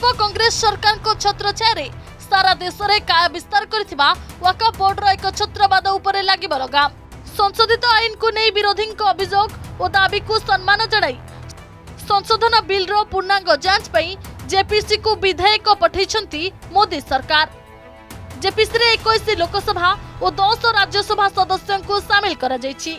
पूर्व कांग्रेस सरकार को छत्रछाया सारा देश में काय विस्तार करथिबा वक्फ बोर्ड रो एक छत्रवाद उपरे लागिब लगाम। संशोधित आईन को नहीं विरोधी अभियोग और दाबी को सम्मान जणाई संशोधन बिल रो पूर्णांग जांच पई जेपीसी को विधेयक पठैछंती मोदी सरकार। जेपीसी रे 21 लोकसभा और 10 राज्यसभा सदस्यों को शामिल करा जायछि।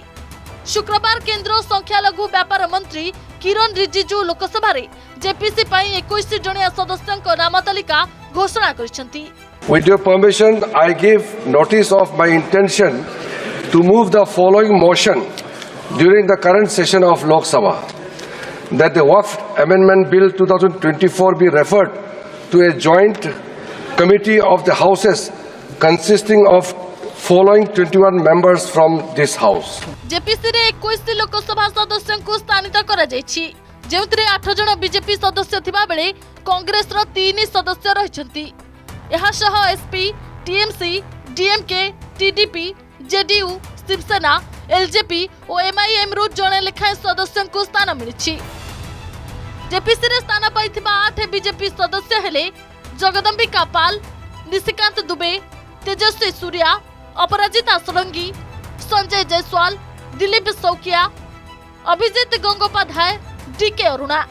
शुक्रवार केंद्र संख्यालघु व्यापार मंत्री किरण रिजिजू लोकसभा रे जेपीसी पई 21 जणिया सदस्यों नाम तालिका घोषणा करिसेंती। With your permission, I give notice of my intention to move the following motion during the current session of Lok Sabha, that the Waqf Amendment Bill 2024 be referred to a joint committee of the houses consisting of following 21 members from this house. JPC रे 21 लोकसभा सदस्यों को स्थानित करा जायछि, जेउतरे 8 जण BJP सदस्य थिबा बेले कांग्रेस रो 3 सदस्य रहिसंती। एहा सह SP, TMC, DMK, TDP, JDU, Shiv Sena, LJP और एमआईएम रो जणे लेखाए सदस्यों को स्थान मिलिछि। जेपीसी रे स्थान पाइथिबा 8 बीजेपी सदस्य हेले जगदम्बिका पाल, निशिकांत दुबे, तेजस्वी सूर्या, अपराजिता सोलंकी, संजय जायसवाल, दिलीप सौकिया, अभिजीत गंगोपाध्याय, डीके अरुणा।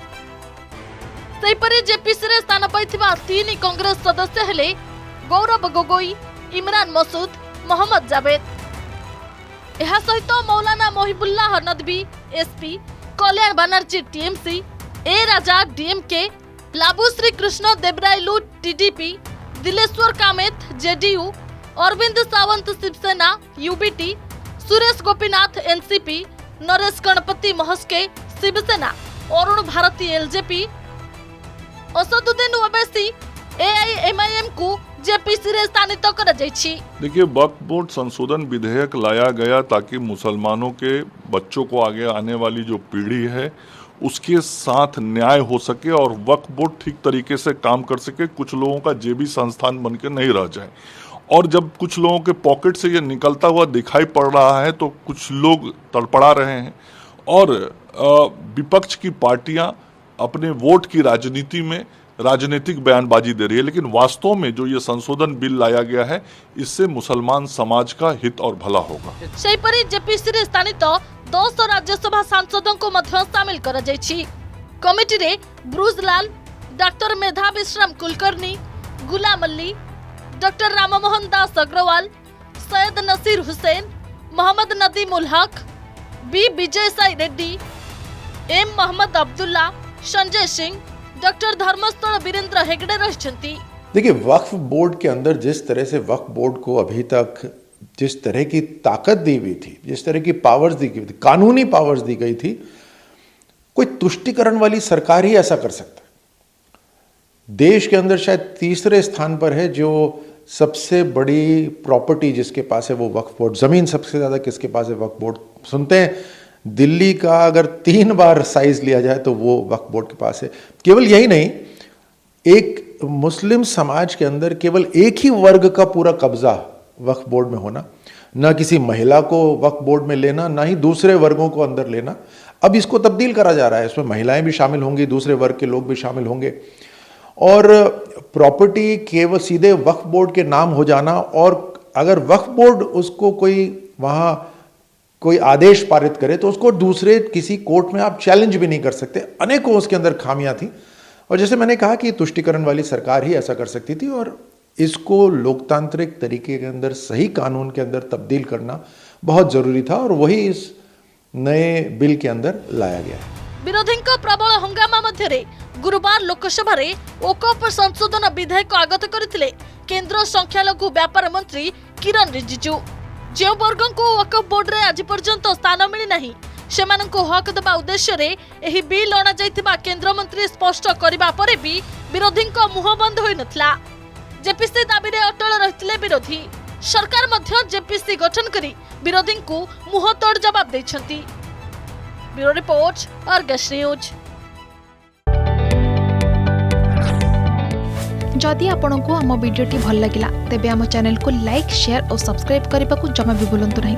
सेहिपरि जेपीसी रे स्थान पाइथिबा 3 कांग्रेस सदस्य हेले गौरव गोगोई, इमरान मसूद, मोहम्मद जावेद। एहा सहित Maulana Mohibullah Nadvi SP, Kalyan Banerjee TMC, A Raja DMK, Lavu Shri Krishna Devarayalu TDP, Dileshwar Kamait JDU, Arvind Sawant Shiv Sena UBT, Suresh Gopinath NCP, Naresh Ganpati Mhaske Shiv Sena, Arun Bharti LJP, Asaduddin Owaisi AIMIM को जेपीसी रे स्थानित करा जायछि। देखिए, वक्फ बोर्ड संशोधन विधेयक लाया गया ताकि मुसलमानों के बच्चों को आगे आने वाली जो पीढ़ी है उसके साथ न्याय हो सके और वक्फ बोर्ड ठीक तरीके से काम कर सके, कुछ लोगों का जेबी संस्थान बनकर नहीं रह जाए। और जब कुछ लोगों के पॉकेट से ये निकलता हुआ दिखाई पड़ रहा है तो कुछ लोग तड़पड़ा रहे हैं और विपक्ष की पार्टियां अपने वोट की राजनीति में राजनीतिक बयानबाजी दे रही है, लेकिन वास्तव में जो ये संशोधन बिल लाया गया है इससे मुसलमान समाज का हित और भला होगा। सेहिपरि जेपीसी रे स्थानित 10 राज्यसभा सांसदों को मध्य शामिल करा जायछि। कमिटी रे ब्रूजलाल, डॉक्टर मेधा विश्राम कुलकर्णी, गुलाम अली, डॉक्टर राममोहन दास Agarwal, Syed Naseer Hussain, Mohammad Nadeem ul Haq, B Vijay Sai Reddy, M Mohammad Abdullah, Sanjay Singh, doctor धर्मस्थल वीरेंद्र हेगड़े रहिसंती। देखिए, वक्फ बोर्ड के अंदर जिस तरह से वक्फ बोर्ड को अभी तक जिस तरह की ताकत दी हुई थी, जिस तरह की पावर्स दी गई थी, कानूनी पावर्स दी गई थी, कोई तुष्टिकरण वाली सरकार ही ऐसा कर सकता है। देश के अंदर शायद तीसरे स्थान पर है जो सबसे बड़ी प्रॉपर्टी जिसके पास है वो वक्फ बोर्ड। जमीन सबसे ज्यादा किसके पास है? वक्फ बोर्ड। सुनते हैं दिल्ली का अगर 3 बार साइज लिया जाए तो वो वक्फ बोर्ड के पास है। केवल यही नहीं, एक मुस्लिम समाज के अंदर केवल एक ही वर्ग का पूरा कब्जा वक्फ बोर्ड में होना, ना किसी महिला को वक्फ बोर्ड में लेना, ना ही दूसरे वर्गों को अंदर लेना। अब इसको तब्दील करा जा रहा है, इसमें महिलाएं भी शामिल होंगी, दूसरे वर्ग के लोग भी शामिल होंगे और प्रॉपर्टी केवल सीधे वक्फ बोर्ड के नाम हो जाना। और अगर वक्फ बोर्ड उसको कोई आदेश पारित करे तो उसको दूसरे किसी कोर्ट में आप चैलेंज भी नहीं कर सकते। अनेकों उसके अंदर खामियां थी और जैसे मैंने कहा कि तुष्टिकरण वाली सरकार ही ऐसा कर सकती थी और इसको लोकतांत्रिक तरीके के अंदर सही कानून के अंदर तब्दील करना बहुत जरूरी था और वही इस नए बिल के अंदर लाया गया है। विरोधी प्रबल हंगामा मध्य गुरुवार लोकसभा रे वक्फ संशोधन विधेयक आगत करथिले केंद्र संख्यालघु व्यापार मंत्री किरण रिजिजू। जो वर्ग को वक्फ बोर्ड रे आज पर्यंत स्थान मिली नहीं सेमानंको हक देबा उद्देश्य रे एही बिल अणा जायतिबा केंद्र मंत्री स्पष्ट करबा परे भी विरोधी मुह बंद होई नथला। जेपीसी दाबी रे अटल रहितले विरोधी। सरकार मध्य जेपीसी गठन करी विरोधी को मुह तोड़ जवाब दैछंती। Bureau report, Argus news. जदि आपंक आम भिडी भल लगा तेब आम चैनल को लाइक, शेयर और सब्सक्राइब करने को जमा भी भूलु नहीं।